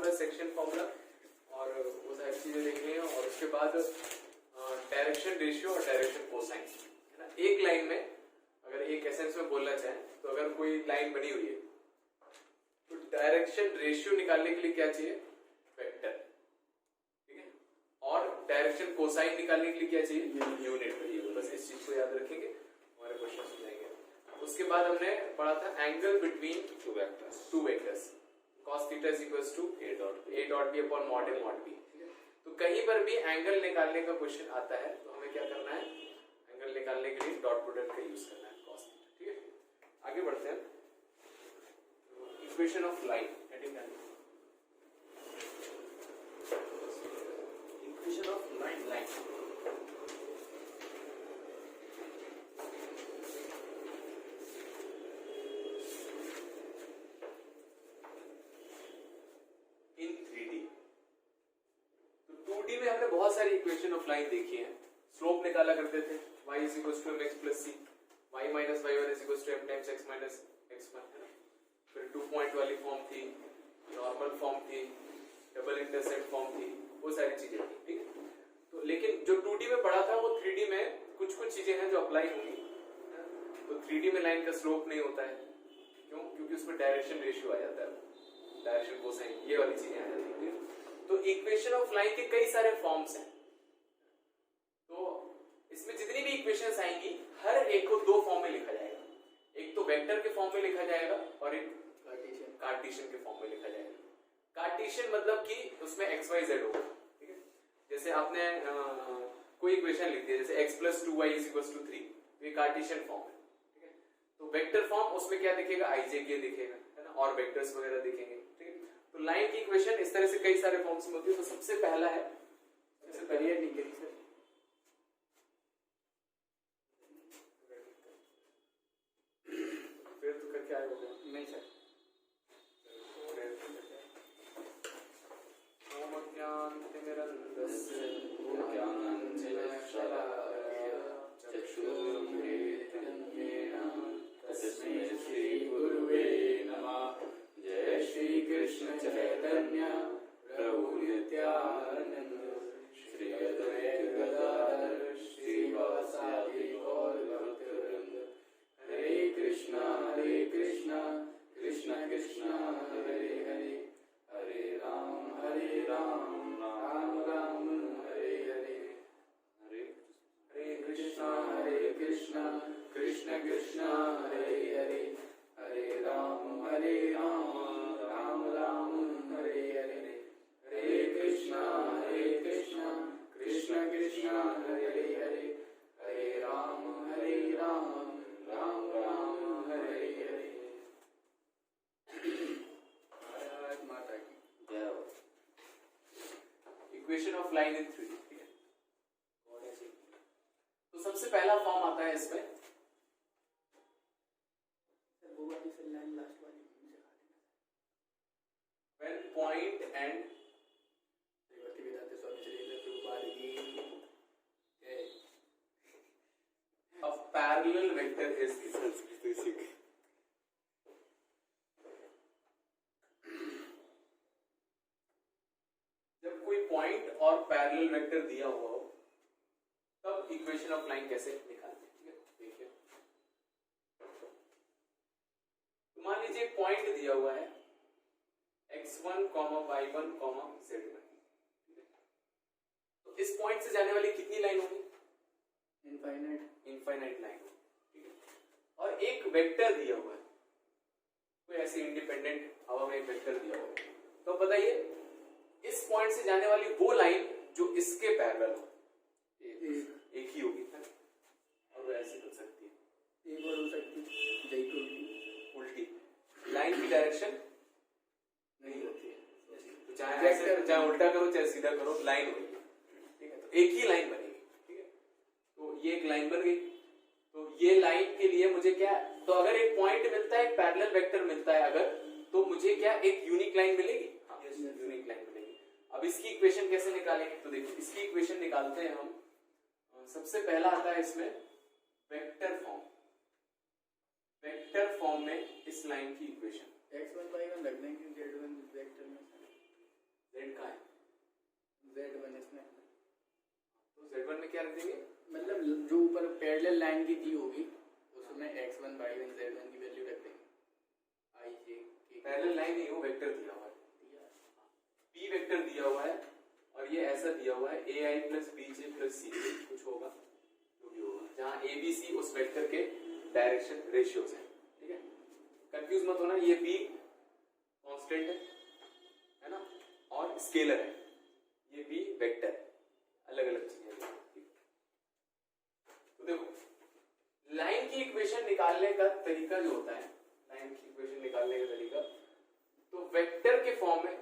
होता है section formula, और वो सारी चीजें देखनी है। और उसके बाद डायरेक्शन रेशियो और डायरेक्शन कोसाइन, है ना। एक लाइन में अगर एक एसेंस में बोलना चाहें तो अगर कोई लाइन बनी हुई है तो डायरेक्शन रेशियो निकालने के लिए क्या चाहिए, वेक्टर, ठीक है। और डायरेक्शन कोसाइन निकालने के लिए क्या चाहिए, यूनिट वेरिएबल। बस इस चीज को याद रखेंगे, हमारे क्वेश्चन हो जाएंगे। उसके बाद हमने पढ़ा था angle between two vectors, cos theta is equals to a dot b upon mod a mod b। तो कहीं पर भी एंगल निकालने का क्वेश्चन आता है तो हमें क्या करना है, एंगल निकालने के लिए डॉट प्रोडक्ट का यूज करना है, cos थीटा, ठीक है। आगे बढ़ते हैं, equation of line, equation of line in 3D। तो 2D में हमने बहुत सारी इक्वेशन ऑफ लाइन देखी है। स्लोप निकाला करते थे, y is equal to mx plus c, y minus y1 is equal to m times x minus x1, है ना। फिर 2 पॉइंट वाली फॉर्म थी, नॉर्मल फॉर्म थी, डबल इंटरसेप्ट फॉर्म थी, वो सारी चीजें थी, ठीक है। तो लेकिन जो 2D में पढ़ा था वो 3D में कुछ चीजें हैं जो अप्लाई होंगी। तो 3D में लाइन का स्लोप नहीं होता है, क्यों, क्योंकि उसमें डायरेक्शन रेशियो आ जाता है, डायरेक्शन कोसाइन, ये वाली चीजें आ जाती है। तो इक्वेशन ऑफ लाइन के कई सारे फॉर्म्स हैं। तो इसमें जितनी भी इक्वेशंस आएंगी हर एक को दो फॉर्म में लिखा जाएगा, एक तो वेक्टर के फॉर्म में लिखा जाएगा और एक कार्टेशियन के फॉर्म में लिखा जाएगा। कार्टेशियन मतलब कि उसमें x y z होगा, ठीक है। जैसे आपने कोई इक्वेशन लिख दी जैसे x plus 2y is equal to 3, ये कार्टेशियन फॉर्म है, ठीक है। तो वेक्टर फॉर्म उसमें क्या दिखेगा, i j k दिखेगा, है ना, और वेक्टर्स वगैरह दिखेंगे, ठीक है। तो लाइन की इक्वेशन इस तरह से कई सारे फॉर्म्स में होती है। तो सबसे पहला है, सबसे पहले फिर तो करके आए होगा, नहीं सर, जय श्री कृष्ण चैतन्य प्रभु नित्यानंद श्री अद्वैत गदाधर श्रीवासादि गौर भक्तवृंद। हरे कृष्णा कृष्ण कृष्ण हरे हरे, हरे राम राम राम हरे हरे। हरे कृष्णा कृष्ण कृष्ण हरे हरे, हरे राम राम राम हरे हरे। हरे कृष्णा कृष्ण कृष्ण हरे हरे, हरे राम राम राम हरे हरे। भारत माता की जय। Equation of line in 3D, ठीक है। तो सबसे पहला फॉर्म आता है इसमें, when point and a parallel vector is given। जब कोई पॉइंट और पैरेलल वेक्टर दिया हुआ हो तब इक्वेशन ऑफ लाइन कैसे निकालते हैं, ठीक है। देखिए, तो मान लीजिए पॉइंट दिया हुआ है x1, y1, z1, तो इस पॉइंट से जाने वाली कितनी लाइन होगी, इनफाइनाइट लाइन, ठीक है। और एक वेक्टर दिया हुआ है, कोई ऐसे इंडिपेंडेंट हवा में एक वेक्टर दिया हुआ है, तो बताइए इस पॉइंट से जाने वाली वो लाइन जो इसके पैरेलल हो, एक ही होगी, और वो ऐसे हो सकती है, एक और हो सकती है उल्टी, लाइन की डायरेक्शन नहीं होती है, तो चाहे ऐसे चाहे उल्टा करो चाहे सीधा करो, लाइन होगी, ठीक है। तो एक ही लाइन बनेगी, ठीक है। तो ये एक लाइन बन गई। तो ये लाइन के लिए मुझे क्या, तो अगर एक पॉइंट मिलता है, एक पैरेलल वेक्टर मिलता है अगर, तो मुझे क्या एक यूनिक लाइन मिलेगी, हाँ, यूनिक लाइन मिलेगी। अब इसकी इक्वेशन कैसे निकालेंगे, तो देखिए इसकी इक्वेशन निकालते हैं हम। सबसे पहला आता है इसमें वेक्टर फॉर्म। वेक्टर फॉर्म में इस लाइन की इक्वेशन x1 y1 रख देंगे, z1 वेक्टर में ए आई प्लस बी जे प्लस सी कुछ होगा जो भी होगा, जहां ए बी सी उस वेक्टर के डायरेक्शन रेशियोज हैं, ठीक है। कंफ्यूज मत होना, ये बी कांस्टेंट है ना, और स्केलर है, ये बी वेक्टर, अलग अलग चीजें हैं। तो देखो लाइन की इक्वेशन निकालने का तरीका जो होता है, लाइन की इक्वेशन निकालने का तरीका, तो वेक्टर के फॉर्म में,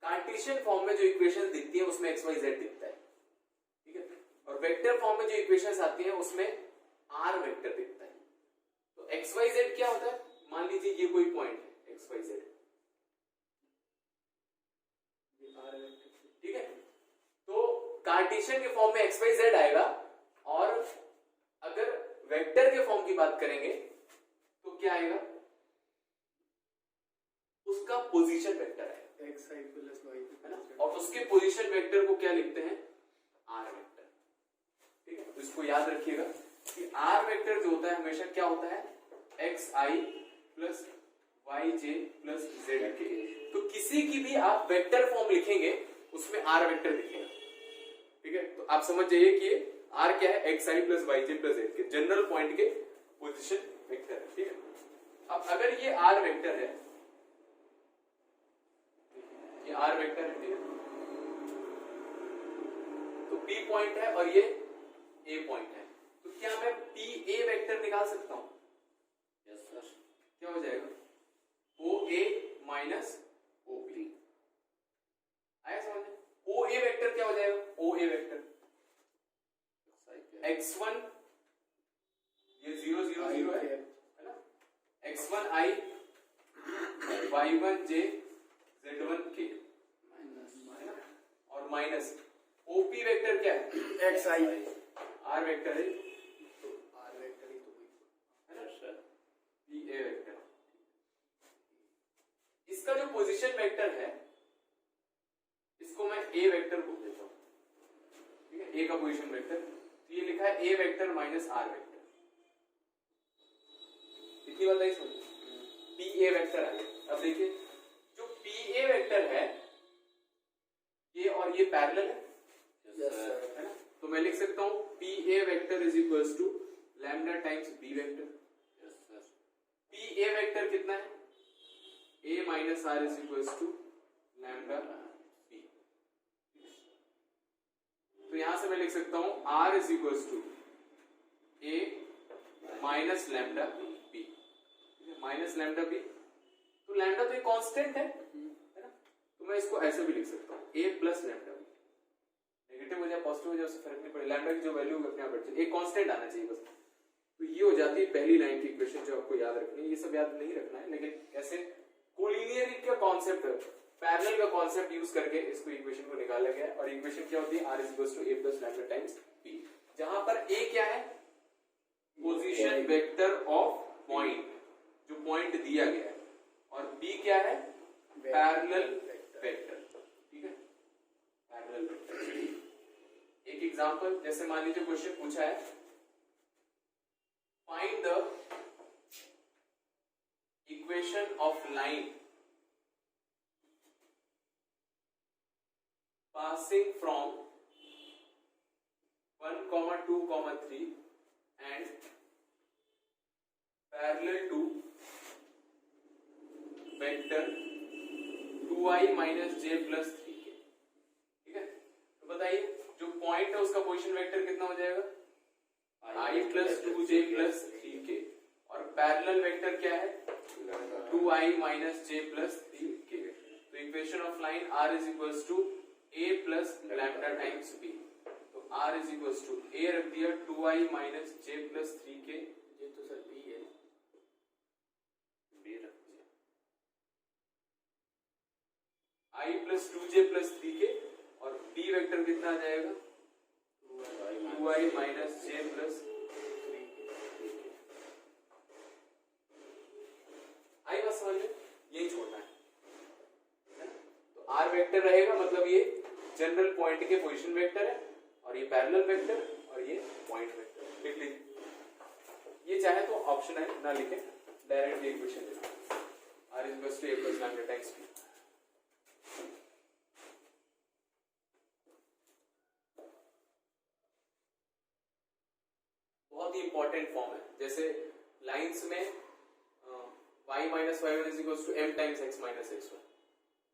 कार्टेशियन फॉर्म में जो इक्वेशन दिखती है उसमें एक्स वाई जेड दिखता है, ठीक है, और वेक्टर फॉर्म में जो इक्वेशंस आती हैं उसमें आर वेक्टर दिखता है। तो एक्स वाई जेड क्या होता है, मान लीजिए ये कोई पॉइंट है एक्स वाई जेड, ठीक है, तो कार्टेशियन के फॉर्म में एक्स वाई जेड आएगा, और अगर वेक्टर के फॉर्म की बात करेंगे तो क्या आएगा, उसका पोजीशन वेक्टर है एक्स आई प्लस वाई, है ना, और उसके पोजीशन वेक्टर को क्या लिखते हैं, आर वेक्टर, ठीक है। तो इसको याद रखिएगा कि आर वेक्टर जो होता है हमेशा क्या होता है, एक्स आई प्लस वाई जे प्लस जेड के। तो किसी की भी आप वेक्टर फॉर्म लिखेंगे उसमें आर वेक्टर दिखेगा, ठीक है। तो आप समझ जाइए कि आर क्या है, एक्स आई प्लस वाई जे प्लस जेड के जनरल पॉइंट के पोजीशन वेक्टर है, ठीक है। अब अगर ये आर वेक्टर है, ये आर वेक्टर है, ठीक है, तो पी पॉइंट है और ये ए पॉइंट है, तो क्या मैं पी ए वेक्टर निकाल सकता हूं, यस सर, क्या हो जाएगा, ओ ए माइनस ओ पी, आया समझ में, ओ ए वेक्टर क्या हो जाएगा, ओ ए वेक्टर x1 ये 0 0 0 है ना, x1 i y1 j z1 k और माइनस OP वेक्टर क्या है, एक्स आई R वेक्टर है, तो आर वेक्टर ही तो है ना सर, PA वेक्टर। इसका जो पोजीशन वेक्टर है इसको मैं A वेक्टर बोल देता हूं, ठीक है, A का पोजीशन वेक्टर, तो ये लिखा है A vector minus R vector, इतनी बात है इसमें, PA वेक्टर आ गया। अब देखिए जो PA वेक्टर है ये और ये पैरेलल है, यस सर, है ना, तो मैं लिख सकता हूं PA vector is equals to lambda times B vector, yes sir, PA vector कितना है, A minus R is equals to lambda B। तो यहां से मैं लिख सकता हूं R is equals to A minus lambda B, minus lambda B, तो लैम्डा तो एक कांस्टेंट है ना, तो मैं इसको ऐसे भी लिख सकता हूं A plus lambda B, negative हो जाए पॉजिटिव हो जाए उससे फर्क नहीं पड़ेगा, लैम्डा की जो वैल्यू होगी अपने आप बढ़ जाए, एक कांस्टेंट आना चाहिए बस। तो ये हो जाती है पहली लाइन की इक्वेशन जो आपको याद रखनी है, ये सब याद नहीं रखना है, लेकिन कैसे कोलिनियर का कॉन्सेप्ट, पैरेलल का कॉन्सेप्ट यूज करके इसको इक्वेशन को निकाला गया, और इक्वेशन क्या होती है, R is equals to A plus lambda times B, जहां पर A क्या है, पोजीशन वेक्टर ऑफ पॉइंट, जो पॉइंट दिया गया है, और B क्या है, पैरेलल वेक्टर, ठीक है, पैरेलल वेक्टर। एक एग्जांपल, जैसे मान लीजिए क्वेश्चन पूछा है, find the equation of line passing from 1, 2, 3 and parallel to vector 2i minus j plus 3k, ठीक है। तो बताइए जो पॉइंट है उसका पोजीशन वेक्टर कितना हो जाएगा, i plus 2j plus 3k, और पैरेलल वेक्टर क्या है, 2i minus j plus 3k। तो equation of line R is equals to A plus lambda times B, तो R is equals to A रख दिया 2i minus j plus 3k, ये तो sir B है, B रख दिया i plus 2j plus 3k, और B वेक्टर कितना आ जाएगा, 2i minus j plus 3k। आई बस समझ में, यही छोड़ना है, तो R वेक्टर रहेगा, मतलब ये जनरल पॉइंट के पोजीशन वेक्टर है, और ये पैरेलल वेक्टर, और ये पॉइंट वेक्टर, लिख लीजिए। ये चाहे तो ऑप्शन है ना लिखें, डायरेक्टली इक्वेशन लिखें, R is equals to A plus lambda times B। Important form है, जैसे लाइंस में y minus y one is equal to m times x minus x one,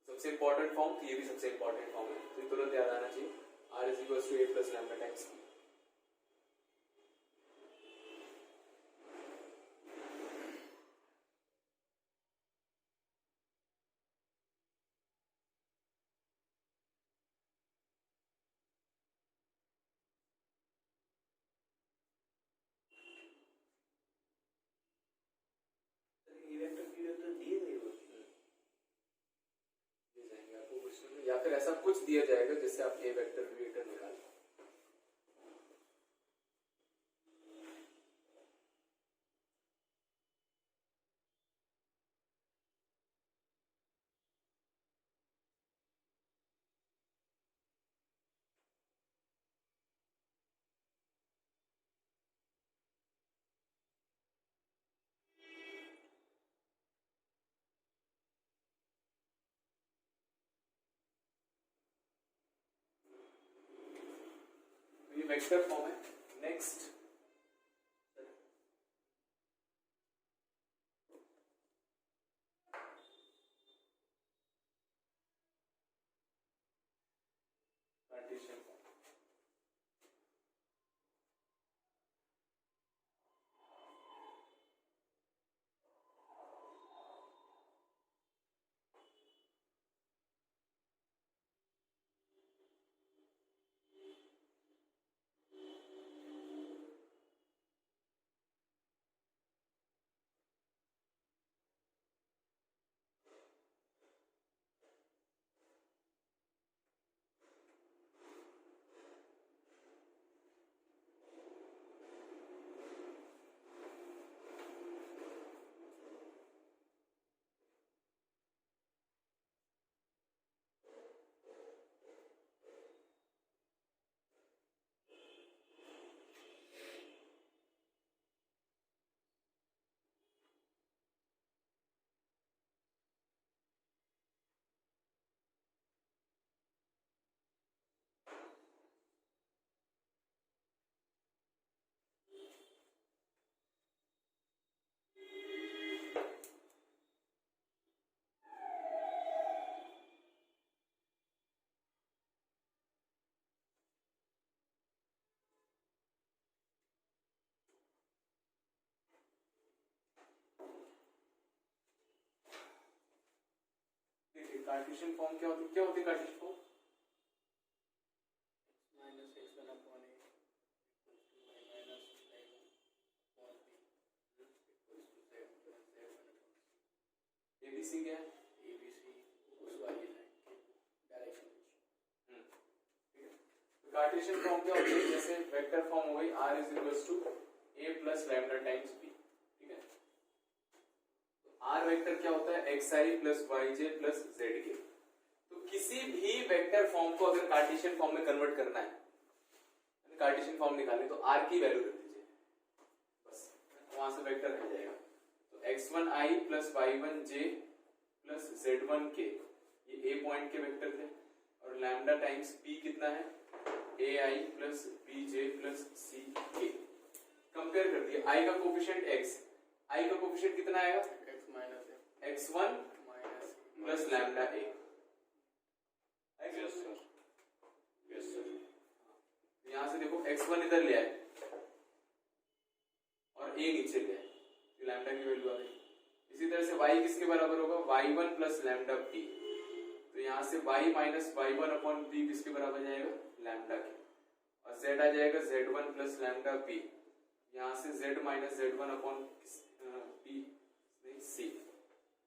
सबसे इंपॉर्टेंट फॉर्म, तो ये भी सबसे इंपॉर्टेंट फॉर्म है, तो तुरंत याद आना चाहिए r is equal to a plus lambda times b। या फिर ऐसा कुछ दिया जाएगा जिससे आप ए वेक्टर बी वेक्टर निकाल लो। ये वेक्टर फॉर्म है। Next Cartesian form. Cartesian form क्या होती है Cartesian form? Minus x one upon A minus y one upon B equals to z plus z1 upon c। A B C क्या है? एबीसी उस वाली लाइन के डायरेक्शन में। ठीक है, तो कार्टेशियन फॉर्म क्या होती है? जैसे वेक्टर फॉर्म हो गई r is equals to a plus lambda times b। ठीक है, तो r वेक्टर क्या होता है? xi plus yj plus zk। तो किसी भी वेक्टर फॉर्म को अगर कार्टेशियन फॉर्म में कन्वर्ट करना है, कार्टेशियन फॉर्म निकालनी, तो r की वैल्यू रख दीजिए, बस वहां से वेक्टर रह जाएगा। तो x1i plus y1j plus z1k, ये a पॉइंट के वेक्टर थे, और लैम्डा टाइम्स b कितना है? ai plus bj plus ck। Compare कर दिया, i का कोफिशिएंट x, i का कोफिशिएंट कितना आएगा? x minus x1 minus plus lambda a। Yes sir, yes sir. यहां से देखो x1 इधर ले आए और a नीचे ले आए, तो लैम्डा की वैल्यू आ गई। इसी तरह से y किसके बराबर होगा? y1 plus lambda b। तो यहां से y minus y1 upon b किसके बराबर जाएगा? लैम्डा के। और z आ जाएगा z1 प्लस लैम्डा b। यहां से z minus z1 upon b नहीं c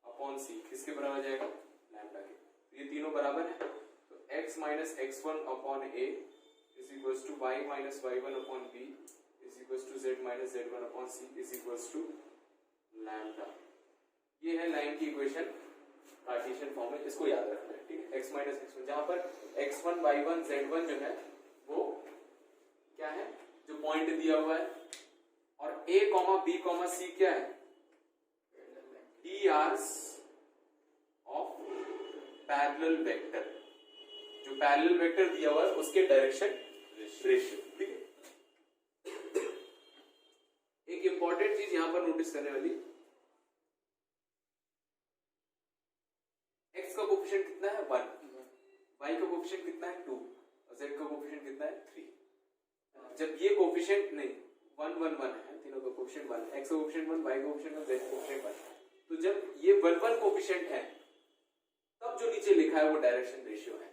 अपॉन c किसके बराबर जाएगा? लैम्डा के। तो ये तीनों बराबर है, तो x minus x1 upon a is equals to y minus y1 upon b is equals to z minus z1 upon c is equals to lambda. ये है लाइन की इक्वेशन कार्टेशियन फॉर्म में, इसको याद रखना है। ठीक है, x माइनस x1, जहां पर x1 y1 z1 जो है वो क्या है? जो पॉइंट दिया हुआ है, और a b c क्या है? DRs of parallel vector. जो पैरेलल वेक्टर दिया हुआ है उसके डायरेक्शन रेशियो। ठीक है, इंपॉर्टेंट चीज यहां पर नोटिस करने वाली, x का कोफिशिएंट कितना है 1, y का कोफिशिएंट कितना है 2 और z का कोफिशिएंट कितना है 3। जब ये कोफिशिएंट नहीं 1 1 1 है, तीनों का कोफिशिएंट 1, x का कोफिशिएंट 1, y का कोफिशिएंट 1, z का कोफिशिएंट 1, तो जब ये 1 1 कोफिशिएंट है तब जो नीचे लिखा है वो डायरेक्शन रेशियो है।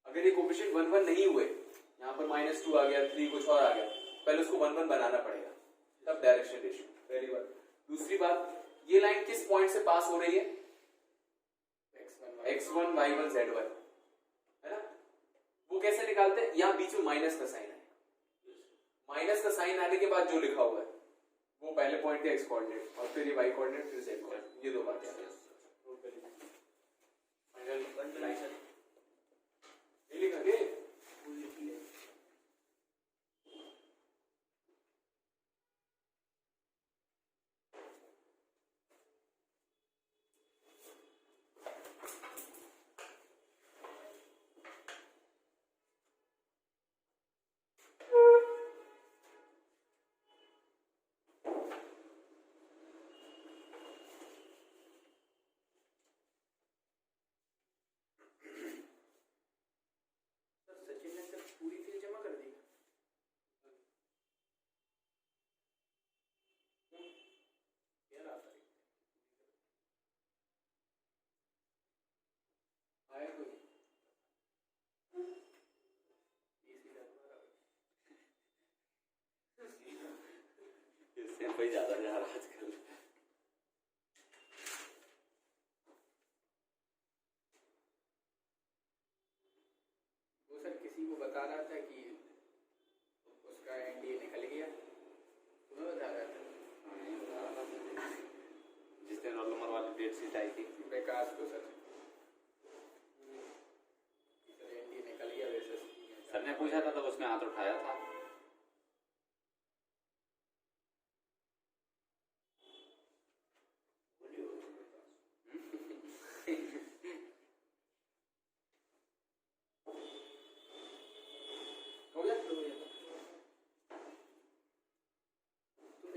अगर ये कोफिशिएंट 1 1 नहीं हुए, यहाँ पर -2 आ गया, 3 कुछ और आ गया, पहले उसको 1 1 बनाना पड़ेगा, तब डायरेक्शन रेशियो। पहली बात। दूसरी बात, ये लाइन किस पॉइंट से पास हो रही है? x1 y1 z1, है ना? वो कैसे निकालते हैं? यहाँ बीच में माइनस का साइन है, माइनस का साइन आने के बाद जो लिखा हुआ है वो पहले पॉइंट है x कोऑर्डिनेट और फिर ये y कोऑर्डिनेट फिर z कोऑर्डिनेट, ये दो बातें हैं। ये लिखा के कोई ज्यादा जा रहा आजकल। वो सर किसी को बता रहा था कि उसका एनडीए निकल गया, तुम्हें बता रहा था? जिस दिन रोल नंबर वाली डेट शीट आई थी विकास को सर एनडीए निकल गया वैसे सर ने पूछा था तब उसने हाथ उठाया था।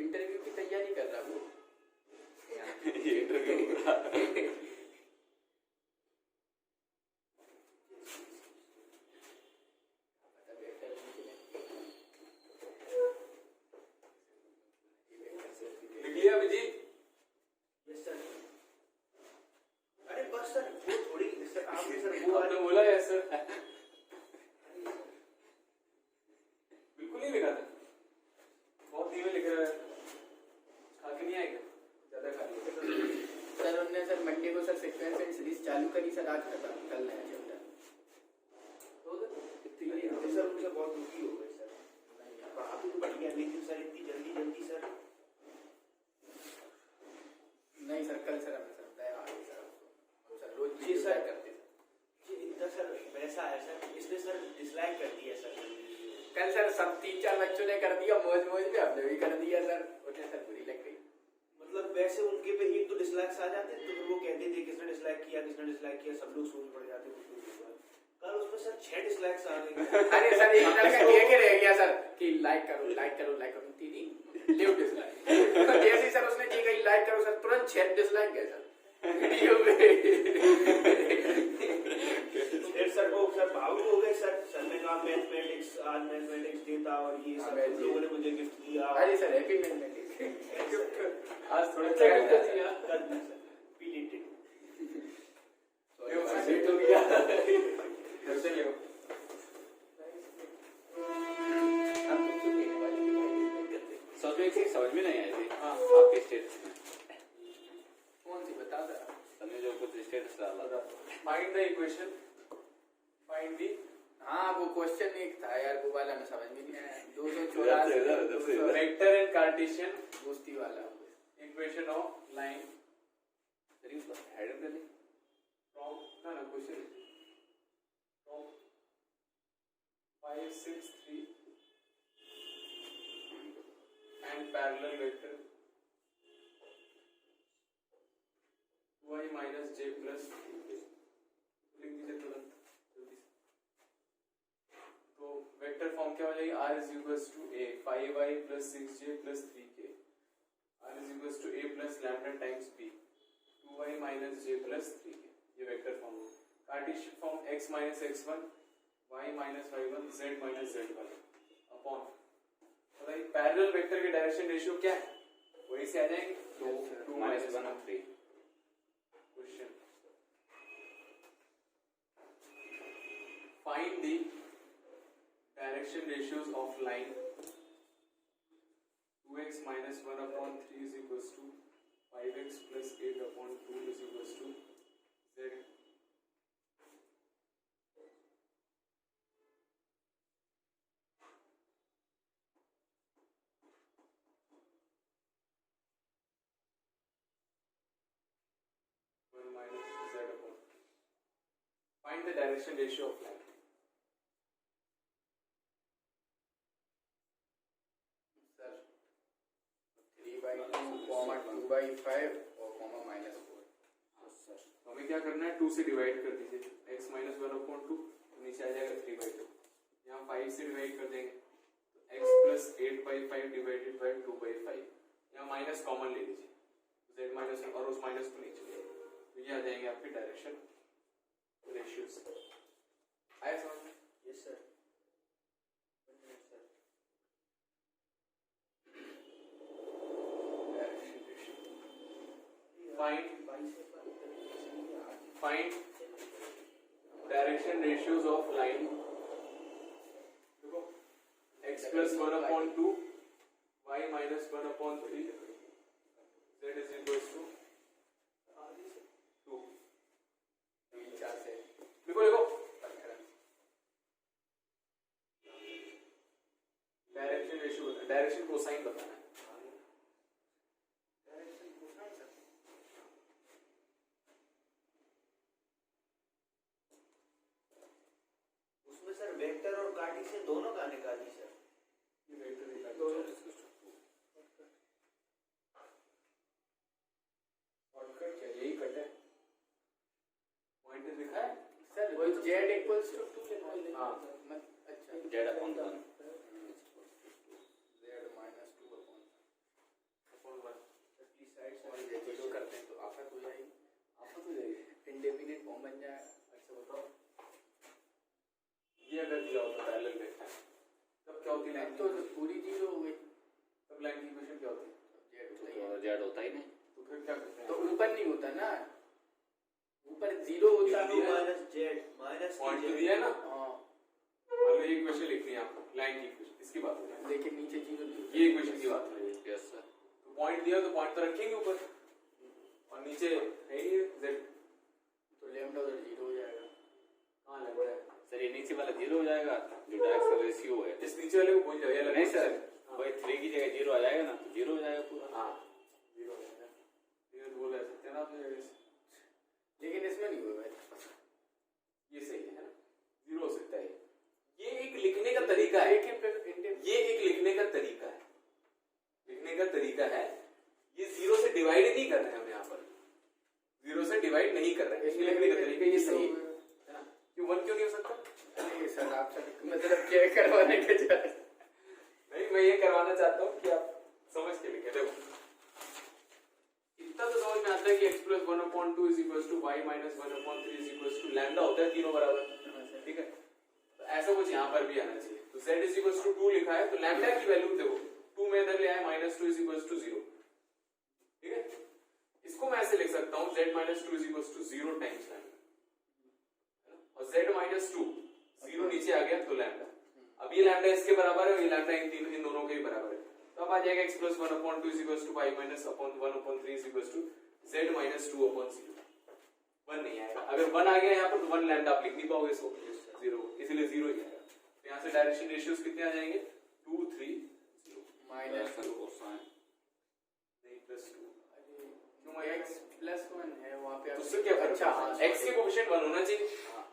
इंटरव्यू की तैयारी कर रहा वो ये इंटरव्यू लिख लिया अभिजीत? Yes sir. अरे बस सर वो थोड़ी सर आपने सर वो आपने बोला है सर, बिल्कुल नहीं लिखा था, बहुत धीमे लिख रहा है, खा के नहीं आएगा, ज्यादा खा लिया सर। उन्होंने सर मंडे को सर सीक्वेंस एंड सीरीज चालू करी सर, आज खत्म, कल नया चैप्टर। तो सर उनसे बहुत दुखी हो गए सर। पढ़ा तो बढ़िया लेकिन सर इतनी जल्दी सर नहीं सर, कल सर हमें सर दया आ गई सर, हम सर रोज जी वीडियो सर ट्राई करते सर। ये इतना सर वैसा है सर, इसने सर डिसलाइक कर दिया सर। कल सर सब 3-4 बच्चों ने कर दिया, मौज मौज में हमने भी कर दिया सर, उन्हें सर बुरी लग गई। मतलब वैसे उनके पे एक तो डिसलाइक्स आ जाते तो फिर वो कहते थे किसने डिसलाइक किया, सब लोग सोच पड़ जाते हैं। कल उसमें सर 6 डिसलाइक्स आ गए। अरे सर एक लड़का कह के रह गया सर कि लाइक करो दीदी, लीव डिसलाइक। तो जैसे सर उसने जी कही लाइक करो सर, तुरंत 6 डिसलाइक गए सर वीडियो में। फिर सर वो सर भावुक हो गए सर। सर ने कहा मैथमेटिक्स, आज मैथमेटिक्स डे था और ये सब लोगों ने मुझे गिफ्ट दिया। अरे सर हैप्पी मैथमेटिक्स, आज थोड़ा सा गिफ्ट दिया, कल सर पीलीटेड लेट हो गया, कैसे ले सब एक चीज समझ में नहीं आई थी। हाँ। आपके स्टेटस में कौन सी बता सर? सर ने जो कुछ स्टेटस डाला था, find the equation, find the हाँ वो क्वेश्चन एक था यार, वो वाला मैं समझ में नहीं आया। इधर से 284 वेक्टर एंड कार्टेशियन दोस्ती वाला इक्वेशन ऑफ लाइन सर उसको हेडर कर ली फ्रॉम ना question from 5 6 3 and parallel vector y minus j plus लिख दीजिए तुरंत जल्दी से। तो वेक्टर फॉर्म क्या हो जाएगी? r is equals to a 5y plus 6j plus 3k equals to a plus lambda times b 2y minus j plus 3 ये वेक्टर फॉर्म है। Cartesian form x minus x1 y minus y1 z minus z1 upon बताइए parallel vector के direction ratio क्या है? वही से आ जाएंगे 2 minus 1 और 3। Question find the direction ratios of line 2x minus 1 upon 3 is equals to 5x plus 8 upon 2 is equals to z. Minus z upon. Find the direction ratio of line. हमें क्या करना है 2 से डिवाइड कर दीजिए x minus 1 upon 2 नीचे आ जाएगा 3/2 यहाँ 5 से डिवाइड कर देंगे तो x प्लस 8/5 डिवाइडेड बाई 2/5 यहाँ माइनस कॉमन ले लीजिए z माइनस और उस माइनस को नीचे तो ये आ जाएंगे आपके डायरेक्शन रेशियोज। आया समझ में? Yes sir. Find direction ratios of line x plus 1 upon 2 y minus 1 upon 3 z is equals to 2। लिखो लिखो डायरेक्शन रेशियो डायरेक्शन कोसाइन बताना है। उसमें सर वेक्टर और कार्टेशियन दोनों का निकालिए सर। ये वेक्टर निकाल शॉर्टकट क्या यही कट है पॉइंट लिखा है सर वो z इक्वल्स टू 2 हाँ अच्छा z upon 1 upon 1 please side से जीरो करते हैं तो आफत हो जाएगी। आपको तो जाएगी इंडेफिनिट फॉर्म बन जाएगा। अच्छा बताओ ये अगर दिया होता पैरेलल वेक्टर तब क्या होती लाइन तो पूरी जीरो हो गई तब लाइन की इक्वेशन क्या होती z होता ही नहीं तो फिर क्या करते हैं तो ऊपर नहीं होता ना ऊपर जीरो होता ये दिया है। माइनस जेड माइनस पॉइंट तो दिया है ना हाँ मान लो ये इक्वेशन लिखनी है आपको लाइन की इक्वेशन इसकी बात हो रही है लेकिन नीचे जीरो ये इक्वेशन की बात हो रही है यस सर तो पॉइंट दिया तो पॉइंट तो रखेंगे ऊपर और नीचे है ही z तो लैम्डा उधर जीरो हो जाएगा। कहाँ लग रहा है सर ये नीचे वाला 0 हो जाएगा जो डायरेक्शन रेशियो है। इस नीचे वाले को भूल जाओ ये लग नहीं सर वही 3 की जगह 0 आ जाएगा ना 0 हो जाएगा पूरा। हाँ 0 हो जाएगा ये तो बोल सकते हैं ना आप लेकिन इसमें नहीं होगा ये सही है ना 0 हो सकता है ये एक लिखने का तरीका है ये एक लिखने का तरीका है लिखने का तरीका है ये 0 से डिवाइड नहीं कर रहे हैं हम यहाँ पर 0 से डिवाइड नहीं कर रहे हैं इसमें लिखने का तरीका ये सही है ना क्यों 1 क्यों नहीं हो सकता नहीं सर आप सर मतलब क्या करवाने के चाह नहीं मैं ये करवाना चाहता हूँ कि आप समझ के लिखे देखो इतना तो समझ में आता है कि x plus 1 upon 2 is equals to y minus 1 upon 3 is equals to lambda होता है तीनों बराबर ठीक है तो ऐसा कुछ यहाँ पर भी आना चाहिए तो z is equals to 2 लिखा है तो लैम्डा की वैल्यू देखो 2 में इधर ले आए -2 is equals to 0 ठीक है इसको मैं ऐसे लिख सकता हूँ z minus 2 is equals to 0 times lambda और z minus 2 0 नीचे आ गया तो लैम्डा अब ये लैम्डा इसके बराबर है और ये लैम्डा इन दोनों के भी बराबर है तो अब आ जाएगा x plus 1 upon 2 is equals to y minus upon 1 upon 3 is equals to z minus 2 upon 0 1 नहीं आएगा अगर 1 आ गया यहाँ पर तो 1 लैम्डा आप लिख नहीं पाओगे इसको 0 इसलिए 0 ही आएगा तो यहाँ से डायरेक्शन रेशियोज कितने आ जाएंगे 2 3 0 माइनस कोसाइन नहीं प्लस 2 क्यों x प्लस 1 है वहाँ पे तो उससे क्या फर्क अच्छा हाँ x के कोएफिशिएंट 1 होना चाहिए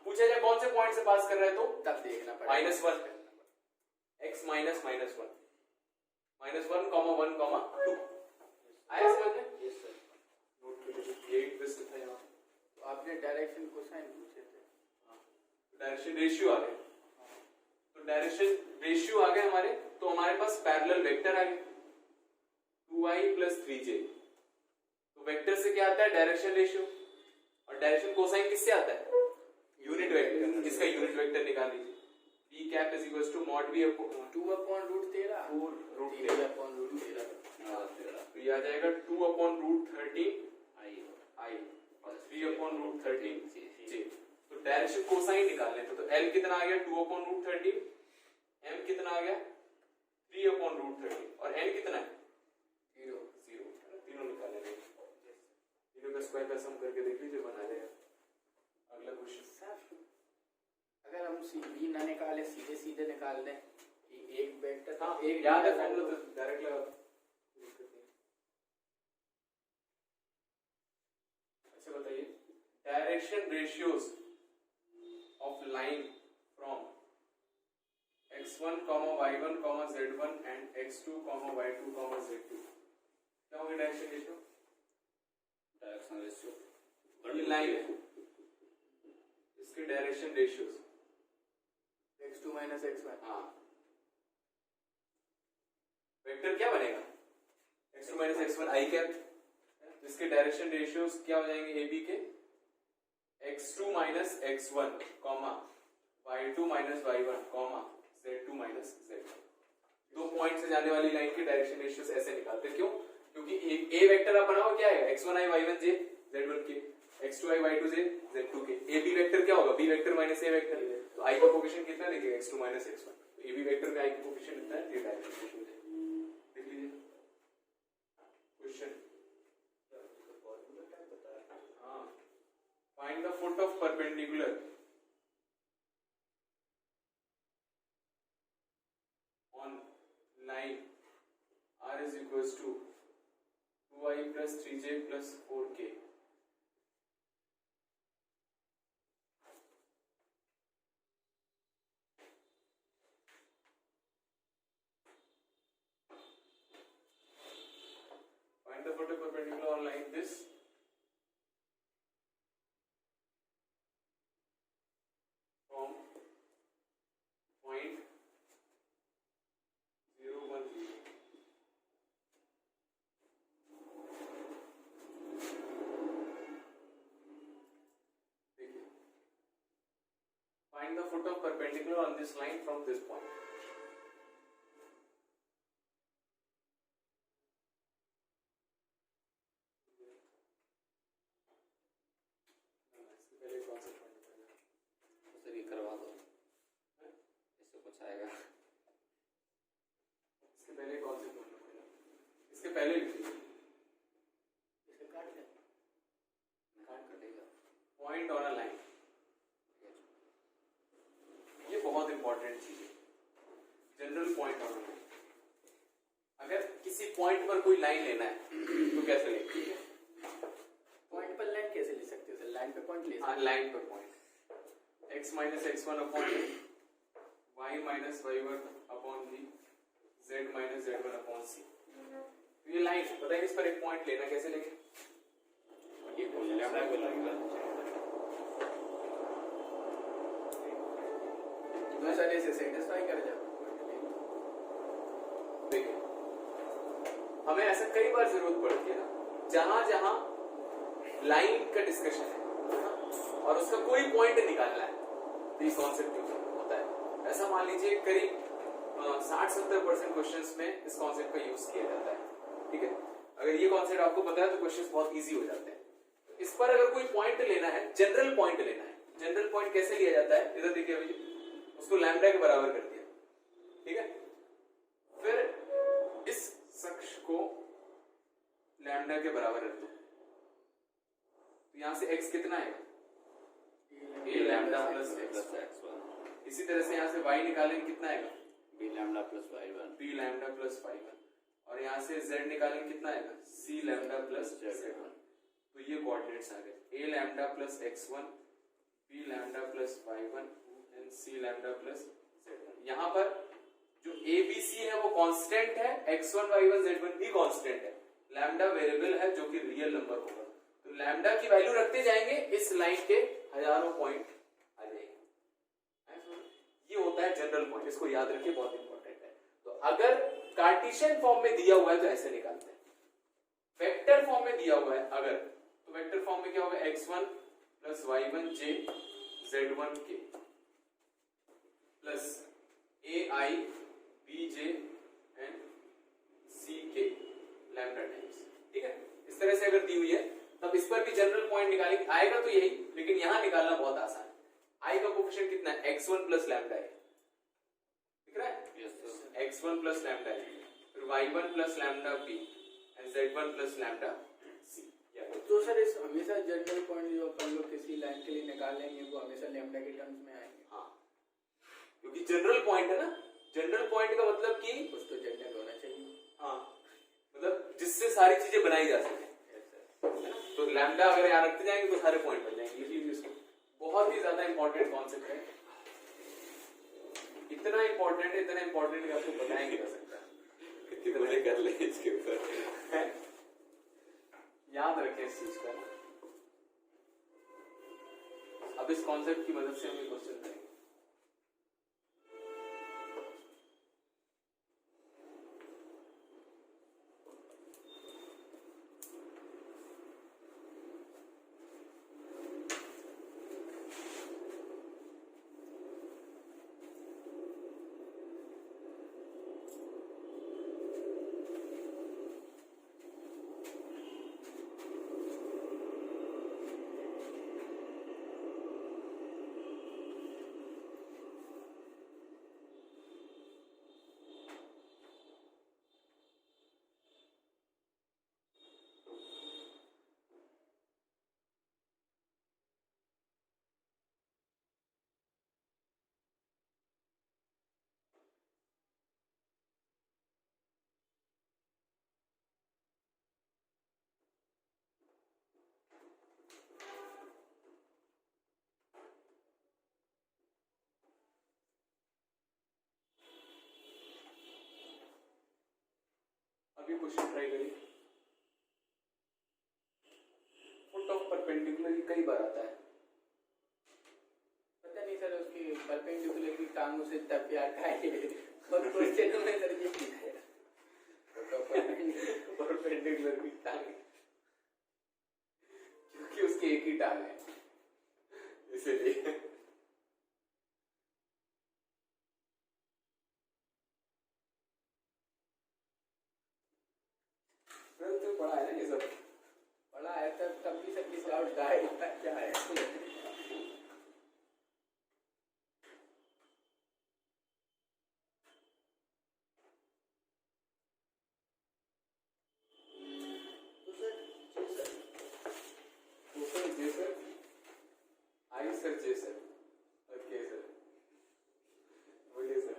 पूछा जाए कौन से पॉइंट से पास कर रहा है तो तब देखना पड़ेगा -1 x minus -1 -1 comma 1 comma 2 आया समझ में यस सर। नोट कर लीजिए ये ट्विस्ट था यहाँ तो आपने डायरेक्शन कोसाइन पूछे थे डायरेक्शन रेशियो आ गए तो डायरेक्शन रेशियो आ गए हमारे तो हमारे पास पैरेलल वेक्टर आ गए 2y plus 3j तो वेक्टर से क्या आता है? डायरेक्शन रेशियो, और डायरेक्शन कोसाइन किससे आता है? Unit vector. इसका यूनिट वेक्टर निकाल लीजिए, p cap is equals to mod v upon 2/√13 root 3/√13 तो ये आ जाएगा 2/√13 आई और 3/√13 जी। तो डायरेक्शन कोसाइन निकालने थे, तो l कितना आ गया? 2/√13, m कितना आ गया? 3/√13 और n कितना है? 0 तीनों निकालने हैं। तीनों का स्क्वायर का सम करके देख लीजिए, बना जाएगा। अगला क्वेश्चन। अगर हम सीधी ना निकाले, सीधे सीधे निकाल दें कि एक वेक्टर हाँ एक याद है फॉर्मूला, तो डायरेक्ट लगा दो। अच्छा बताइए, direction ratios of line from x1, y1, z1 and x2, y2, z2 क्या होगा डायरेक्शन रेशियो? डायरेक्शन रेशियो ये लाइन है, इसके डायरेक्शन रेशियोज x2 - x1 हाँ वेक्टर क्या बनेगा? x2 - x1 i कैप, इसके डायरेक्शन रेशियोज क्या हो जाएंगे? AB के x2 - x1, y2 - y1, z2 - z1। दो पॉइंट से जाने वाली लाइन के डायरेक्शन रेशियोज ऐसे निकालते हैं। क्यों? क्योंकि ए वेक्टर आप बनाओ क्या है? x1i y1j z1 के, x2i y2j z2 के। AB वेक्टर क्या होगा? B vector minus A vector. तो i का कोएफिशिएंट कितना देखेगा? x2 - x1। तो AB वेक्टर में i का कोएफिशिएंट कितना है? ये डायरेक्शन रेशियो है। देख लीजिए क्वेश्चन। हाँ, find the foot of perpendicular on line r is equals to 2i plus 3j plus 4k. Find the foot of perpendicular on line this. From point 0, 1, 0. Find the foot of perpendicular on this line from this point. पहले कौन सा point पड़ेगा? उसे भी करवा दो, इससे कुछ आएगा। इसके पहले कौन से पॉइंट पड़ेगा? इसके पहले लिख लीजिए, इसे काट दें, काट कटेगा। Point on a line. ये बहुत इंपॉर्टेंट चीज है, general point on a line. अगर किसी पॉइंट पर कोई लाइन लेना है तो कैसे लेंगे? पॉइंट पर लाइन कैसे ले सकते हैं? लाइन पे पॉइंट ले सकते हाँ, लाइन पर point x - x1 upon y - y1 upon b, z - z1 upon c। तो ये लाइन है, बताइए इस पर एक पॉइंट लेना कैसे लेंगे? ये लैम्डा को लगेगा दूसरे से सेटिस्फाई कर जाओ। देखिए, हमें ऐसा कई बार जरूरत पड़ती है ना, जहां जहां लाइन का डिस्कशन है और उसका कोई पॉइंट निकालना है, तो ये कॉन्सेप्ट यूज होता है। ऐसा मान लीजिए करीब 60-70% क्वेश्चंस में इस कॉन्सेप्ट का यूज किया जाता है। ठीक है, अगर ये कॉन्सेप्ट आपको पता है तो क्वेश्चंस बहुत इजी हो जाते हैं। इस पर अगर कोई पॉइंट लेना है, जनरल पॉइंट लेना है, जनरल पॉइंट कैसे लिया जाता है? इधर देखिए अभी, उसको लैम्डा के बराबर कर दिया। ठीक है, फिर इस शख्स को लैम्डा के बराबर रख दो, तो यहां से x कितना है? a lambda plus x। इसी तरह से यहां से y निकालेंगे, कितना आएगा? b lambda plus y1, b lambda plus y1। और यहां से z निकालेंगे, कितना आएगा? c lambda plus z1। तो ये कोऑर्डिनेट्स आ गए, a lambda plus x1, b lambda plus y1 and c lambda plus z1। यहां पर जो a b c है वो कांस्टेंट है, x1 y1 z1 भी कांस्टेंट है। लैम्डा वेरिएबल है जो कि रियल नंबर होगा, तो लैम्डा की वैल्यू रखते जाएंगे, इस लाइन के हजारों पॉइंट आ जाएंगे। ये होता है जनरल पॉइंट, इसको याद रखिए, बहुत इंपॉर्टेंट है। तो अगर कार्टेशियन फॉर्म में दिया हुआ है तो ऐसे निकालते हैं, वेक्टर फॉर्म में दिया हुआ है अगर, तो वेक्टर फॉर्म में क्या होगा, x1 plus y1j z1k plus ai bj and ck lambda times. ठीक है, इस तरह से अगर दी हुई है तब इस पर भी जनरल पॉइंट निकालेंगे, आएगा तो यही, लेकिन यहां निकालना बहुत आसान है। आई का कोफिशिएंट कितना है, x1 प्लस लैम्डा है, दिख रहा है, yes sir, x1 plus lambda है, फिर y1 plus lambda b and z1 plus lambda c। तो सर इस हमेशा जनरल पॉइंट जो अपन लोग किसी लाइन के लिए निकाल लेंगे वो हमेशा लैम्डा के टर्म्स में आएंगे। हाँ, क्योंकि जनरल पॉइंट है ना, जनरल पॉइंट का मतलब कि कुछ तो जनरल होना चाहिए। हाँ, मतलब जिससे सारी चीजें बनाई जा सके, है ना। तो लैम्डा अगर यहाँ रखते जाएंगे तो सारे पॉइंट बन जाएंगे, इसलिए इसको बहुत ही ज्यादा इंपॉर्टेंट कॉन्सेप्ट है, इतना इंपॉर्टेंट कि आपको बताया नहीं जा सकता। कितने कर ले इसके ऊपर, याद रखें इस चीज को। अब इस कॉन्सेप्ट की मदद से हम क्वेश्चन करेंगे। अभी क्वेश्चन ट्राई करिए। फुट ऑफ परपेंडिकुलर कई बार आता है, पता नहीं सर उसकी परपेंडिकुलर की टांग उसे इतना प्यार खाए और क्वेश्चन में सर ये दिखाया तो परपेंडिकुलर की टांग, क्योंकि उसकी एक ही टांग है इसलिए। तो पढ़ा है ना ये सब, बड़ा है तब भी सबकी डाउट क्या है। तो सर जी सर, तो सर जे सर, आई सर जे सर और के सर, बोलिए सर।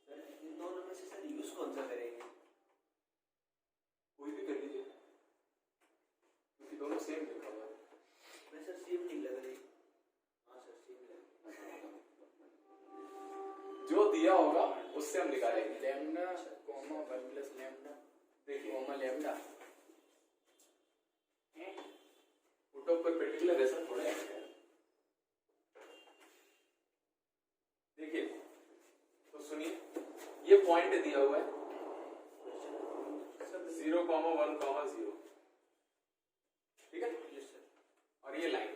सर इन दोनों में से सर यूज कौन सा करेंगे? कोई भी कर लीजिए, क्योंकि दोनों सेम लिखा हुआ है। मैं सर सेम नहीं लग रही। हाँ सर सेम लग, जो दिया होगा उससे हम निकालेंगे। लैम्डा कॉमा 1 प्लस लैम्डा देखिए comma lambda foot of perpendicular ऐसा थोड़ा है। देखिए तो सुनिए, ये पॉइंट दिया हुआ है 0,1,0, ठीक है, यस सर, और ये लाइन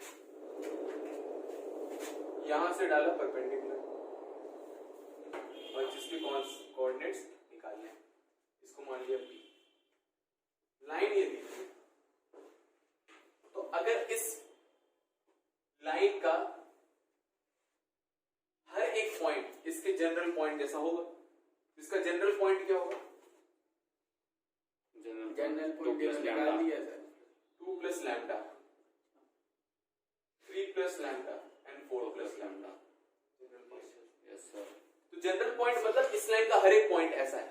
यहां से डाला परपेंडिकुलर और जिसके कोऑर्डिनेट्स निकालने हैं, इसको मान लिया P, लाइन ये दी है। तो अगर इस लाइन का हर एक पॉइंट इसके जनरल पॉइंट जैसा होगा, इसका जनरल पॉइंट क्या होगा, जनरल पॉइंट निकाल दिया sir, 2 plus lambda, 3 plus lambda and 4 plus lambda. Yes sir, तो जनरल पॉइंट मतलब इस लाइन का हर एक पॉइंट ऐसा है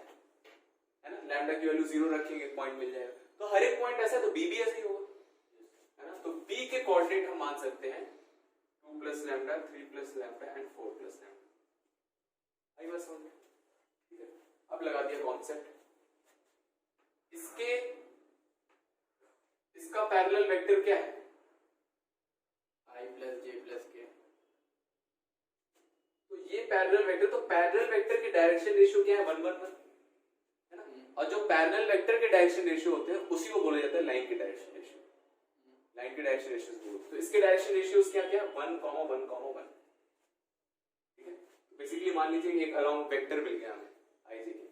ना, लैम्डा की वैल्यू 0 रखेंगे पॉइंट मिल जाएगा, तो हर एक पॉइंट ऐसा है, तो बी भी ऐसा ही होगा, है ना। तो बी के कोऑर्डिनेट हम मान सकते हैं 2 plus lambda, 3 plus lambda and 4 plus lambda. आई बात समझ में, ठीक है। अब लगा दिया कॉन्सेप्ट, इसका पैरेलल वेक्टर क्या है, I प्लस जे प्लस के। तो ये पैरेलल वेक्टर, तो पैरेलल वेक्टर की डायरेक्शन रेशियो क्या है, 1 1 1, है ना। और जो पैरेलल वेक्टर के डायरेक्शन रेशियो होते हैं उसी को बोला जाता है लाइन के डायरेक्शन रेशियो। लाइन के डायरेक्शन रेशियोज बोलते हैं। तो इसके डायरेक्शन रेशियोज क्या क्या 1,1,1। ठीक है, तो बेसिकली मान लीजिए एक अराउंड वेक्टर मिल गया हमें आई जे के।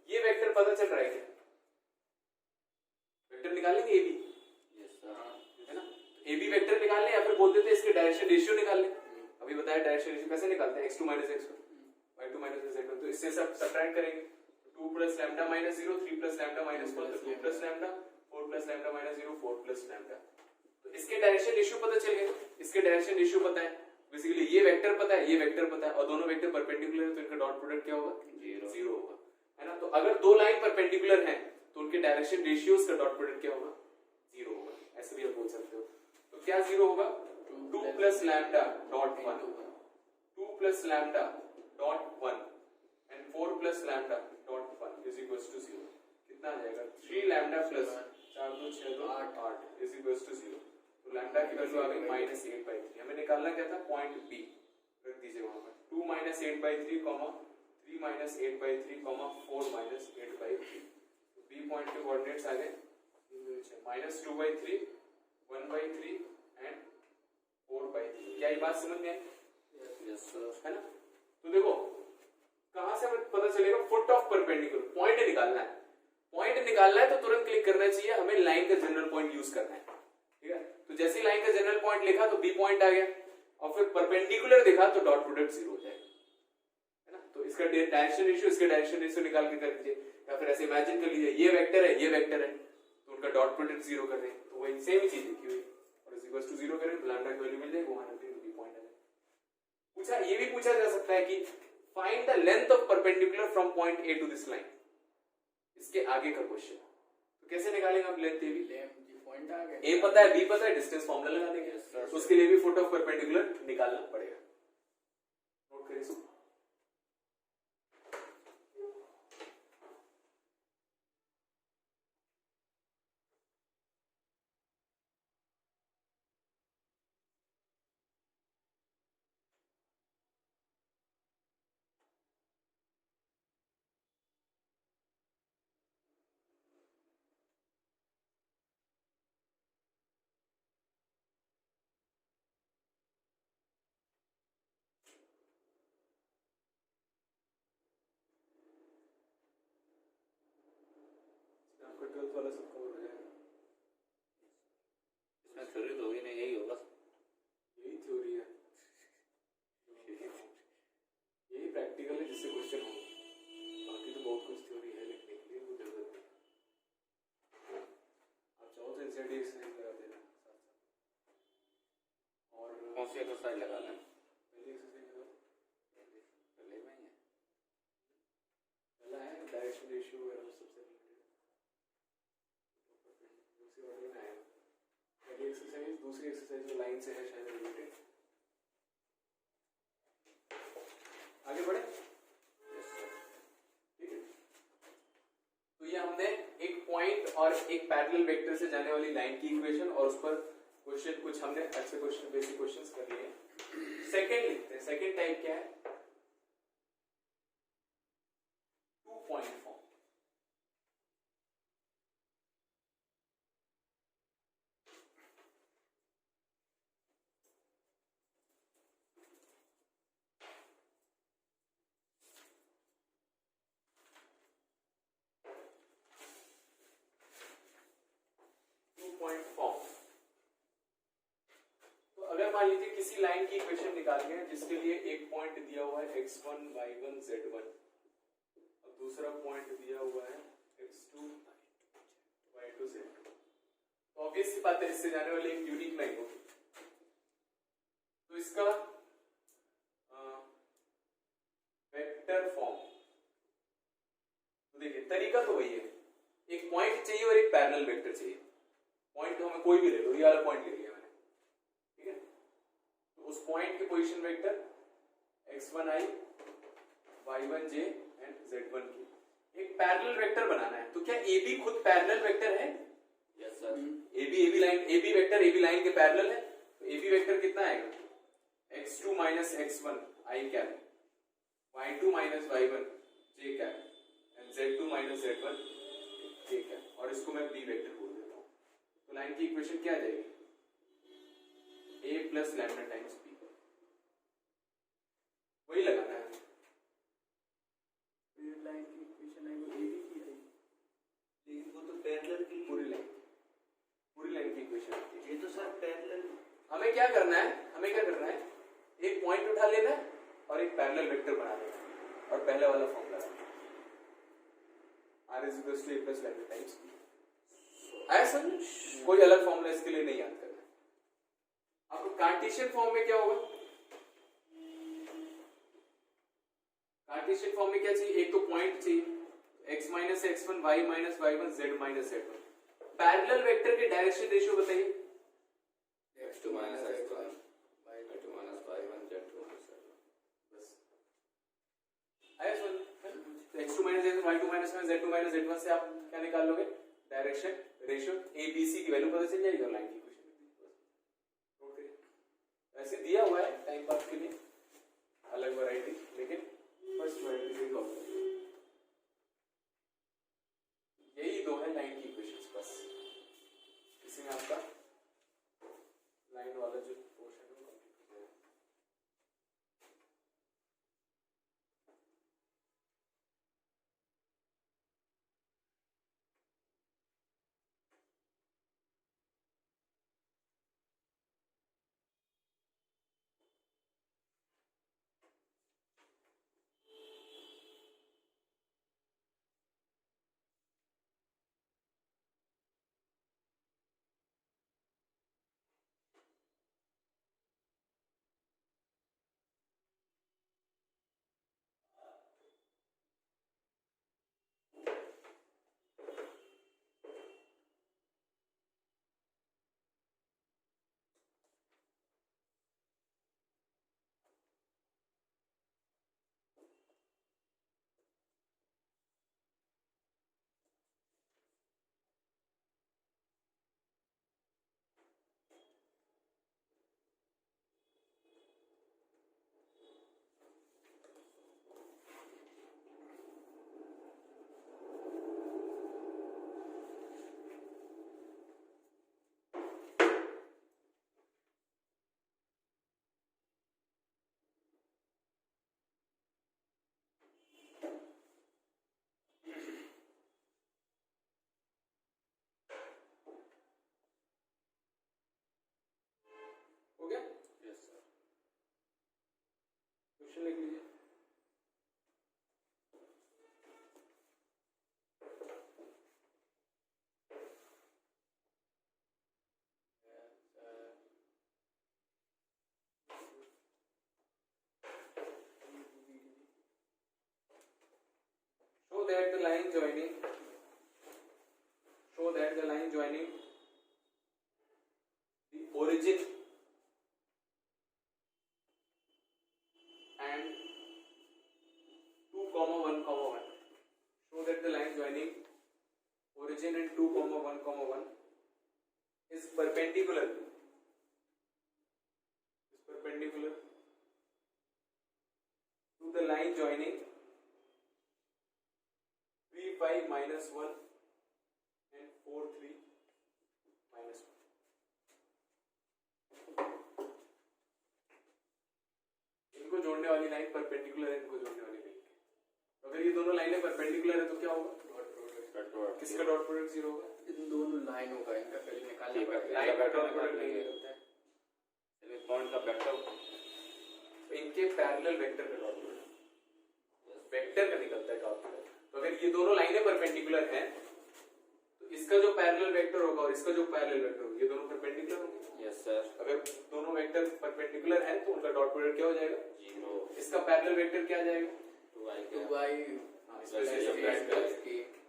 ये वेक्टर पता चल रहा है क्या? वेक्टर निकाल लेंगे एबी, है ना? एबी वेक्टर निकाल लें या फिर बोल देते हैं इसके डायरेक्शन रेशियो निकाल लें। अभी बताया डायरेक्शन रेशियो कैसे निकालते हैं, x2 - x1 y2 - z1। तो इससे सब सब्ट्रैक्ट करेंगे, 2 + लैम्डा - 0 3 + लैम्डा - 1 तो 2 + लैम्डा 4 + लैम्डा - 0 4 + लैम्डा। तो इसके डायरेक्शन रेशियो पता चल गया। इसके डायरेक्शन रेशियो पता है, बेसिकली ये वेक्टर पता है, ये वेक्टर पता है, और दोनों वेक्टर परपेंडिकुलर है तो इनका डॉट प्रोडक्ट क्या होगा? 0 होगा, है ना? तो अगर दो लाइन परपेंडिकुलर हैं तो उनके डायरेक्शन रेशियोज का डॉट प्रोडक्ट क्या होगा? 0 होगा। ऐसे भी आप बोल सकते हो। तो क्या 0 होगा? 2 + lambda dot 1 2 + lambda dot 1 and 4 + lambda dot 1 is equal to 0। कितना आ जाएगा? 3 lambda plus 4 2 6 2 8 is equal to 0। तो लैम्डा की वैल्यू आ गई -8/3। हमें निकालना क्या था? पॉइंट बी रख दीजिए वहां पर। 2 - 8/3, 3 - 8/3, 4 - 8/3। तो बी पॉइंट के कोऑर्डिनेट्स आ गए -2/3, 1/3 एंड 4/3। क्या ये बात समझ में आई? Yes sir. है ना? तो देखो कहां से हमें पता चलेगा? फुट ऑफ परपेंडिकुलर पॉइंट निकालना है। पॉइंट निकालना है तो तुरंत क्लिक करना चाहिए, हमें लाइन का जनरल पॉइंट यूज करना है। ठीक है, तो जैसे ही लाइन का जनरल पॉइंट लिखा तो बी पॉइंट आ गया, और फिर परपेंडिकुलर देखा तो डॉट प्रोडक्ट 0 हो जाएगा, है ना? तो इसका डायरेक्शन रेशियो, इसके डायरेक्शन रेशियो निकाल के कर दीजिए, या फिर ऐसे इमेजिन कर लीजिए ये वेक्टर है, ये वेक्टर है, तो उनका डॉट प्रोडक्ट 0 कर रहे हैं, तो वही सेम ही चीज लिखी हुई और इज इक्वल टू 0 करें तो लैम्डा की वैल्यू मिल जाएगी, वहां पे बी पॉइंट आ जाएगा। पूछा, ये भी पूछा जा सकता है कि find the length of perpendicular from point A to this line. इसके आगे का क्वेश्चन, तो कैसे निकालेंगे आप लेंथ? पॉइंट आ गया, ए पता है, बी पता है, डिस्टेंस फॉर्मूला लगा देंगे। तो उसके लिए भी फुट ऑफ परपेंडिकुलर निकालना पड़ेगा। नोट करिए इसको। आपका 12th वाला सब कवर हो जाएगा। इसमें थ्योरी तो होगी नहीं, यही होगा। यही थ्योरी है, यही प्रैक्टिकल है जिससे क्वेश्चन हो। बाकी तो बहुत कुछ थ्योरी है लिखने के लिए, वो जरूरत नहीं। आप चाहो तो एनसीईआरटी एक्सरसाइज लगा देना साथ साथ। और कौन सी एक्सरसाइज लगा लें? पहली एक्सरसाइज लगा, पहले में ही है। पहला है डायरेक्शन रेशियो वगैरह सबसे रिलेटेड, दूसरी ऑर्डर में आएगा। पहली एक्सरसाइज, दूसरी एक्सरसाइज जो लाइन से है शायद रिलेटेड। आगे बढ़े, ठीक है? तो ये हमने एक पॉइंट और एक पैरेलल वेक्टर से जाने वाली लाइन की इक्वेशन और उस पर क्वेश्चन कुछ हमने अच्छे क्वेश्चन, बेसिक क्वेश्चंस कर लिए। सेकंड लिखते हैं। सेकंड टाइप क्या है? 2 पॉइंट फॉर्म। Point form. तो अगर मान लीजिए किसी लाइन की इक्वेशन निकालनी है जिसके लिए एक पॉइंट दिया हुआ है x1 y1 z1 और दूसरा पॉइंट दिया हुआ है x2 y2 z2, तो ऑब्वियस सी बात है इससे जाने वाली एक यूनिक लाइन होगी। तो इसका वेक्टर फॉर्म, तो देखिए तरीका तो वही है, एक पॉइंट चाहिए और एक पैरेलल वेक्टर चाहिए। पॉइंट तो हमें कोई भी ले लो, ये वाला पॉइंट ले लिया मैंने, ठीक है? तो उस पॉइंट के position vector x1i, y1j and z1 की एक पैरेलल वेक्टर बनाना है। तो क्या AB खुद पैरेलल वेक्टर है? Yes sir. AB line, AB vector AB line के पैरेलल है, तो AB वेक्टर कितना आएगा? x2 - x1 i cap, y2 - y1 j cap and z2 minus z1 ठीक है, और इसको मैं b वेक्टर बोल देता हूँ। तो लाइन की इक्वेशन क्या आ जाएगी? a plus lambda times b, वही लगाना है। लाइन की इक्वेशन है वो ए बी की है, लेकिन वो तो पैरेलल की पूरी लाइन की इक्वेशन होती है। ये तो सर पैरेलल। हमें क्या करना है? एक पॉइंट उठा लेना है और एक पैरेलल वेक्टर बना लेना है, और पहले वाला formula r = a plus lambda times b। आया समझ? कोई अलग फॉर्मूला इसके लिए नहीं याद करना है। आपको कार्टेशियन फॉर्म में क्या होगा? कार्टेशियन फॉर्म में क्या चाहिए? एक तो पॉइंट चाहिए, x minus x1 y minus y1 z minus z1। Parallel vector के डायरेक्शन रेशियो बताइए। x2 minus x1 y2 minus y1 z2 minus z1। बस आया समझ? तो x2 minus x1 y2 minus z2 minus z1 से आप क्या निकाल लोगे? Direction ratio a b c की वैल्यू पता चल जाएगी और लाइन की इक्वेशन। ऐसे दिया हुआ है टाइम पास के लिए अलग वैरायटी, लेकिन फर्स्ट वैरायटी से कॉपी। यही दो है लाइन की इक्वेशंस बस। इसमें आपका लाइन वाला जो पोर्शन है वो कंप्लीट हो जाएगा। हो गया? Yes sir. क्वेश्चन लिख लीजिए। Show that the line joining the origin and 2, 1, 1. Show that the line joining origin and 2, 1, 1 is perpendicular to the line joining 3, 5, minus 1 and 4, 3, minus 1. इनको जोड़ने वाली लाइन परपेंडिकुलर है इनको जोड़ने वाली लाइन। अगर ये दोनों लाइनें परपेंडिकुलर है तो क्या होगा? Dot product. किसका डॉट प्रोडक्ट 0 होगा? इन दोनों लाइनों का इनका पहले निकालना ठीक है, पड़ेगा। लाइन का वेक्टर डॉट प्रोडक्ट निकाल नहीं लेंगे। होता है। चलिए पॉइंट का वेक्टर तो इनके पैरेलल वेक्टर का डॉट प्रोडक्ट वेक्टर का निकलता है डॉट प्रोडक्ट। तो अगर ये दोनों लाइनें परपेंडिकुलर हैं तो इसका जो पैरेलल वेक्टर होगा और इसका जो पैरेलल वेक्टर होगा ये दोनों परपेंडिकुलर होंगे। Yes sir. अगर दोनों वेक्टर परपेंडिकुलर हैं तो उनका डॉट प्रोडक्ट क्या हो जाएगा? 0। इसका पैरेलल वेक्टर क्या आ जाएगा? 2y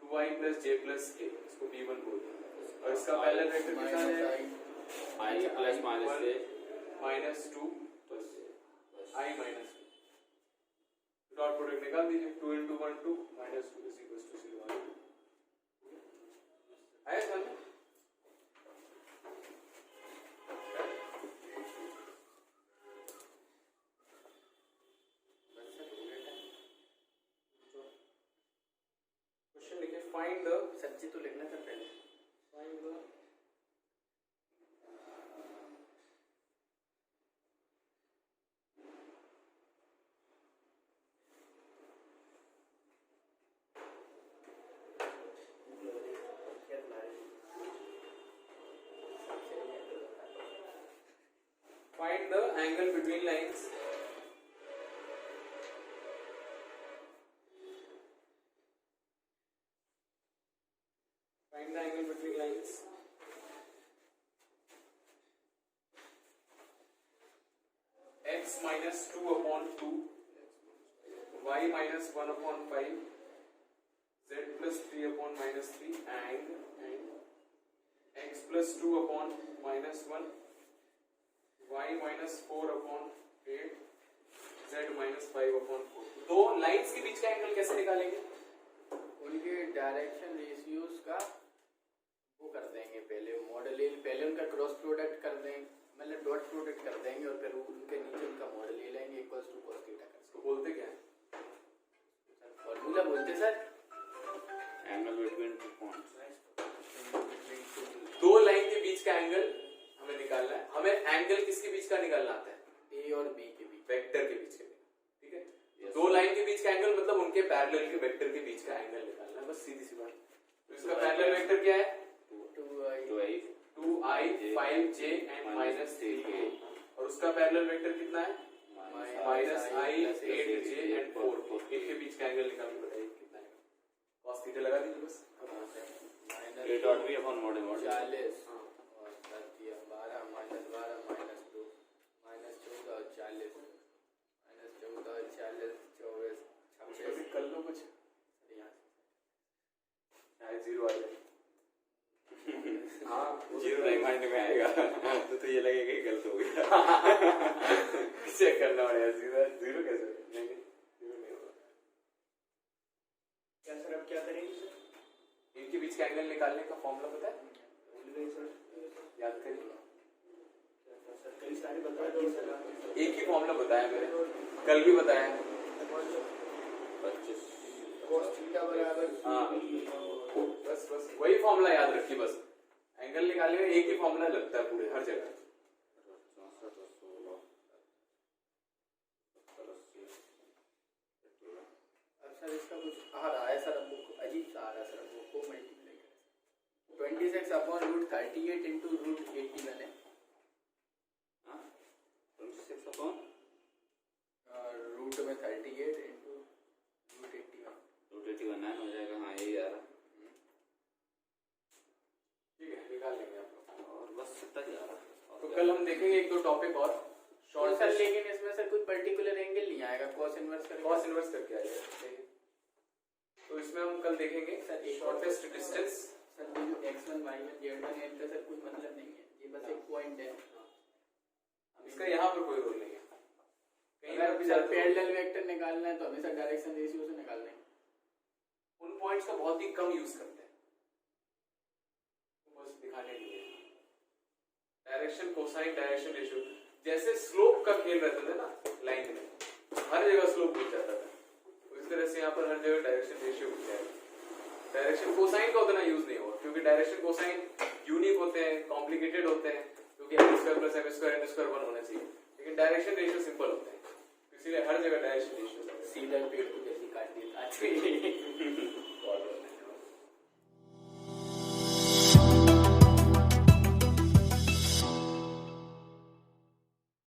2y plus j plus k, इसको b1 बोल देंगे। और इसका पैरेलल वेक्टर कितना आ जाएगा? i प्लस माइनस से minus 2 plus i minus 2। Dot product निकाल दीजिए। 2 into 1 2 minus 2 is equals to 0 1 2। आया समझ में? फाइंड द सच्ची तो लिखना सर पहले। फाइंड द क्या बना रहे हैं? find the angle between lines find the angle between lines x minus 2 upon 2 y minus 1 upon 5 z plus 3 upon minus 3 and x plus 2 upon minus 1 y minus 4 upon 8 z minus 5 upon 4। दो lines के बीच का angle कैसे निकालेंगे? उनके direction ratios का वो कर देंगे पहले मॉडल, पहले उनका क्रॉस प्रोडक्ट कर देंगे, मतलब डॉट प्रोडक्ट कर देंगे और फिर उनके नीचे उनका मॉडल ले लेंगे इक्वल्स टू cos थीटा कर। इसको बोलते क्या है? फॉर्मूला बोलते sir angle between two points. दो लाइन के बीच का एंगल हमें निकालना है। हमें एंगल किसके बीच का निकालना आता है? ए और बी के बीच, वेक्टर के बीच का। ठीक है, दो लाइन के बीच का एंगल मतलब उनके पैरेलल के वेक्टर के बीच का एंगल निकालना है, बस सीधी सी बात। तो इसका पैरेलल वेक्टर क्या है? 2i 5j and minus 3k और उसका पैरेलल वेक्टर कितना है? Minus i 8j and 4k। इनके बीच का एंगल निकाल के बताइए कितना है? cos थीटा लगा दीजिए बस। ये डॉट भी अपॉन मॉड 40 और 12 माइनस 12 माइनस 2 माइनस 14 और 40 माइनस 14 और 40 24 26 कर लो कुछ, यहाँ चाहे जीरो आ जाए। हाँ जीरो नहीं माइंड में आएगा तो ये लगेगा कि गलत हो गया। चेक करना पड़ेगा, जीरो कैसे? नहीं जीरो नहीं होगा। क्या सर अब क्या करेंगे सर? इनके बीच का एंगल निकालने का फॉर्मूला पता है? भूल गए सर। याद करिए। क्या सर कई सारे बता दिए सर आपने। एक ही फॉर्मूला बताया मैंने, कल भी बताया। 25 cos थीटा बराबर हाँ बस बस वही फॉर्मूला याद रखिए बस। एंगल निकालने में एक ही फॉर्मूला लगता है पूरे हर जगह। 64 16 70 अब सर इसका कुछ आ रहा है सर, अब वो अजीब सा आ रहा है सर, वो को मल्टीप्लाई करें 26 अपॉन रूट 38 इंटू रूट 81 है। हाँ 26 अपॉन रूट में 38 इंटू रूट 81 रूट 81 9 हो जाएगा। हाँ यही आ रहा ठीक है, निकाल लेंगे आप लोग। और बस इतना ही आ रहा। तो कल हम देखेंगे एक दो टॉपिक और शॉर्ट सर, लेकिन इसमें सर कोई पर्टिकुलर एंगल नहीं आएगा, cos इनवर्स करके। कॉस इनवर्स करके आएगा। तो इसमें हम कल देखेंगे सर एक शॉर्टेस्ट डिस्टेंस। सर ये जो x1 y1 z1 है इनका सर कोई मतलब नहीं है, ये बस एक पॉइंट है। इसका यहाँ पर कोई रोल नहीं है। कहीं अगर पर सर पैरेलल वेक्टर निकालना है तो हमेशा डायरेक्शन रेशियो से निकालना है। उन पॉइंट्स का बहुत ही कम यूज करते हैं, बस दिखाने के लिए। डायरेक्शन कोसाइन डायरेक्शन रेशियो, जैसे स्लोप का खेल रहता था ना लाइन में, हर जगह स्लोप पूछ जाता था, तो इस तरह से यहाँ पर हर जगह डायरेक्शन रेशियो पूछ जाएगा। डायरेक्शन कोसाइन का उतना यूज नहीं होगा क्योंकि डायरेक्शन कोसाइन यूनिक होते हैं, कॉम्प्लिकेटेड होते हैं, क्योंकि m² + m² n² 1 होना चाहिए, लेकिन डायरेक्शन रेशियो सिंपल होते हैं, इसीलिए हर जगह डायरेक्शन रेशियो। सीधा पेड़ को जैसे काट दिया